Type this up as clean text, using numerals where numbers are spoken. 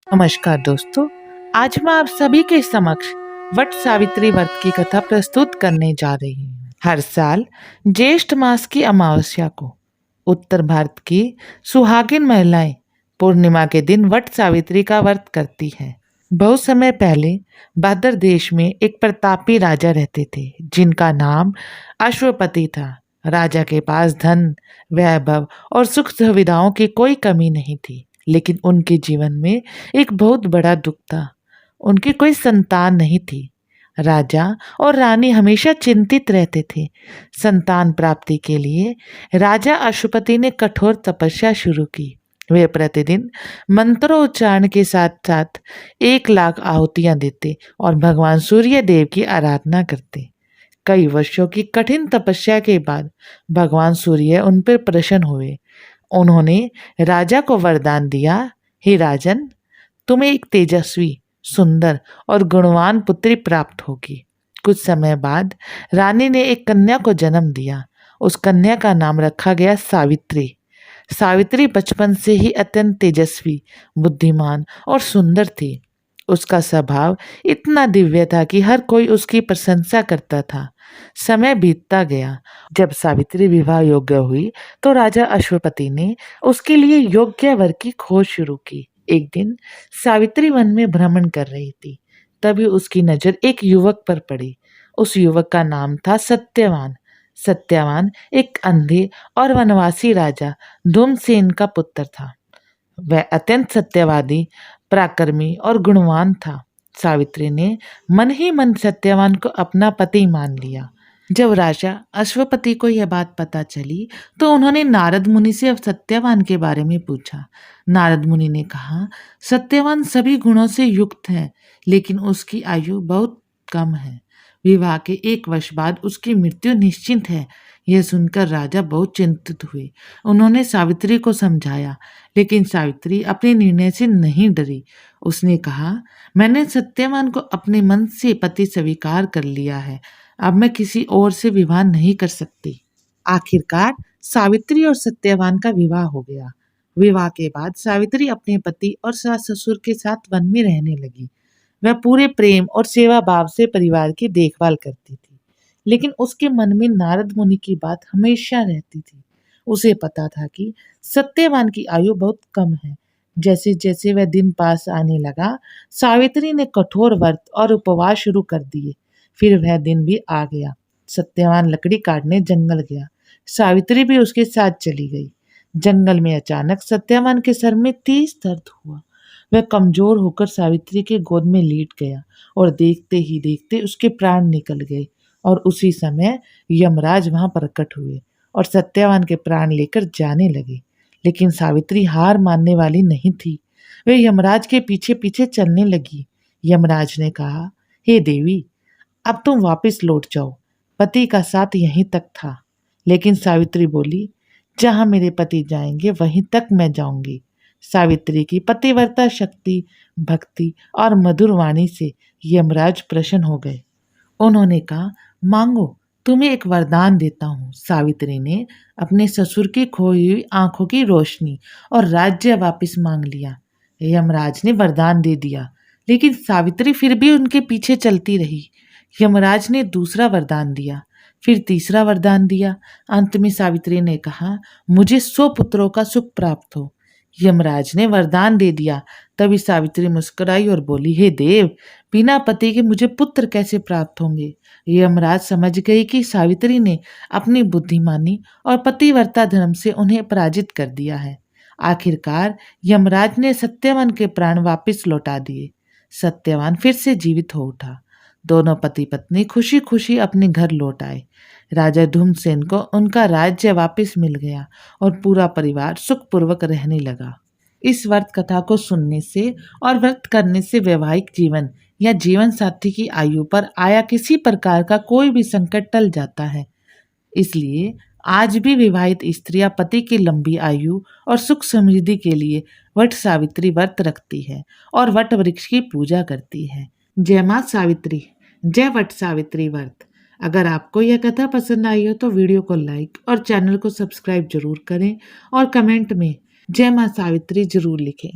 नमस्कार दोस्तों। आज मैं आप सभी के समक्ष वट सावित्री व्रत की कथा प्रस्तुत करने जा रही हूँ। हर साल ज्येष्ठ मास की अमावस्या को उत्तर भारत की सुहागिन महिलाएं पूर्णिमा के दिन वट सावित्री का व्रत करती हैं। बहुत समय पहले भादर देश में एक प्रतापी राजा रहते थे जिनका नाम अश्वपति था। राजा के पास धन, वैभव और सुख सुविधाओं की कोई कमी नहीं थी, लेकिन उनके जीवन में एक बहुत बड़ा दुख था। उनकी कोई संतान नहीं थी। राजा और रानी हमेशा चिंतित रहते थे। संतान प्राप्ति के लिए राजा अश्वपति ने कठोर तपस्या शुरू की। वे प्रतिदिन मंत्रोच्चारण के साथ साथ 1 लाख आहुतियां देते और भगवान सूर्य देव की आराधना करते। कई वर्षों की कठिन तपस्या के बाद भगवान सूर्य उन पर प्रसन्न हुए। उन्होंने राजा को वरदान दिया, हे राजन, तुम्हें एक तेजस्वी, सुंदर और गुणवान पुत्री प्राप्त होगी। कुछ समय बाद रानी ने एक कन्या को जन्म दिया। उस कन्या का नाम रखा गया सावित्री। सावित्री बचपन से ही अत्यंत तेजस्वी, बुद्धिमान और सुंदर थी। उसका स्वभाव इतना दिव्य था कि हर कोई उसकी प्रशंसा करता था। समय बीतता गया। जब सावित्री विवाह योग्य हुई तो राजा अश्वपति ने उसके लिए योग्य वर की खोज शुरू की। एक दिन सावित्री वन में भ्रमण कर रही थी। तभी उसकी नजर एक युवक पर पड़ी। उस युवक का नाम था सत्यवान। सत्यवान एक अंधे और वनवासी राजा धूमसेन का पुत्र था। वह अत्यंत सत्यवादी, पराक्रमी और गुणवान था। सावित्री ने मन ही मन सत्यवान को अपना पति मान लिया। जब राजा अश्वपति को यह बात पता चली तो उन्होंने नारद मुनि से सत्यवान के बारे में पूछा। नारद मुनि ने कहा, सत्यवान सभी गुणों से युक्त है, लेकिन उसकी आयु बहुत कम है। विवाह के 1 वर्ष बाद उसकी मृत्यु निश्चित है। यह सुनकर राजा बहुत चिंतित हुए। उन्होंने सावित्री को समझाया, लेकिन सावित्री अपने निर्णय से नहीं डरी। उसने कहा, मैंने सत्यवान को अपने मन से पति स्वीकार कर लिया है। अब मैं किसी और से विवाह नहीं कर सकती। आखिरकार सावित्री और सत्यवान का विवाह हो गया। विवाह के बाद सावित्री अपने पति और सास ससुर के साथ वन में रहने लगी। वह पूरे प्रेम और सेवा भाव से परिवार की देखभाल करती थी, लेकिन उसके मन में नारद मुनि की बात हमेशा रहती थी। उसे पता था कि सत्यवान की आयु बहुत कम है। जैसे जैसे वह दिन पास आने लगा, सावित्री ने कठोर व्रत और उपवास शुरू कर दिए। फिर वह दिन भी आ गया। सत्यवान लकड़ी काटने जंगल गया। सावित्री भी उसके साथ चली गई। जंगल में अचानक सत्यवान के सर में तेज दर्द हुआ। वह कमजोर होकर सावित्री के गोद में लेट गया और देखते ही देखते उसके प्राण निकल गए। और उसी समय यमराज वहां प्रकट हुए और सत्यवान के प्राण लेकर जाने लगे। लेकिन सावित्री हार मानने वाली नहीं थी। वे यमराज के पीछे पीछे चलने लगी। यमराज ने कहा, हे देवी, अब तुम वापस लौट जाओ। पति का साथ यहीं तक था। लेकिन सावित्री बोली, जहां मेरे पति जाएंगे वहीं तक मैं जाऊंगी। सावित्री की पतिव्रता शक्ति, भक्ति और मधुर वाणी से यमराज प्रसन्न हो गए। उन्होंने कहा, मांगो, तुम्हें एक वरदान देता हूँ। सावित्री ने अपने ससुर की खोई हुई आंखों की रोशनी और राज्य वापस मांग लिया। यमराज ने वरदान दे दिया, लेकिन सावित्री फिर भी उनके पीछे चलती रही। यमराज ने दूसरा वरदान दिया, फिर तीसरा वरदान दिया। अंत में सावित्री ने कहा, मुझे 100 पुत्रों का सुख प्राप्त हो। यमराज ने वरदान दे दिया। तभी सावित्री मुस्कुराई और बोली, हे देव, बिना पति के मुझे पुत्र कैसे प्राप्त होंगे। यमराज समझ गए कि सावित्री ने अपनी बुद्धिमानी और पतिव्रता धर्म से उन्हें पराजित कर दिया है। आखिरकार यमराज ने सत्यवान के प्राण वापस लौटा दिए। सत्यवान फिर से जीवित हो उठा। दोनों पति पत्नी खुशी खुशी अपने घर लौट आए। राजा धूमसेन को उनका राज्य वापस मिल गया और पूरा परिवार सुखपूर्वक रहने लगा। इस व्रत कथा को सुनने से और व्रत करने से वैवाहिक जीवन या जीवन साथी की आयु पर आया किसी प्रकार का कोई भी संकट टल जाता है। इसलिए आज भी विवाहित स्त्रियां पति की लंबी आयु और सुख समृद्धि के लिए वट सावित्री व्रत रखती है और वट वृक्ष की पूजा करती है। जय मां सावित्री, जय वट सावित्री व्रत। अगर आपको यह कथा पसंद आई हो तो वीडियो को लाइक और चैनल को सब्सक्राइब जरूर करें और कमेंट में जय मां सावित्री जरूर लिखें।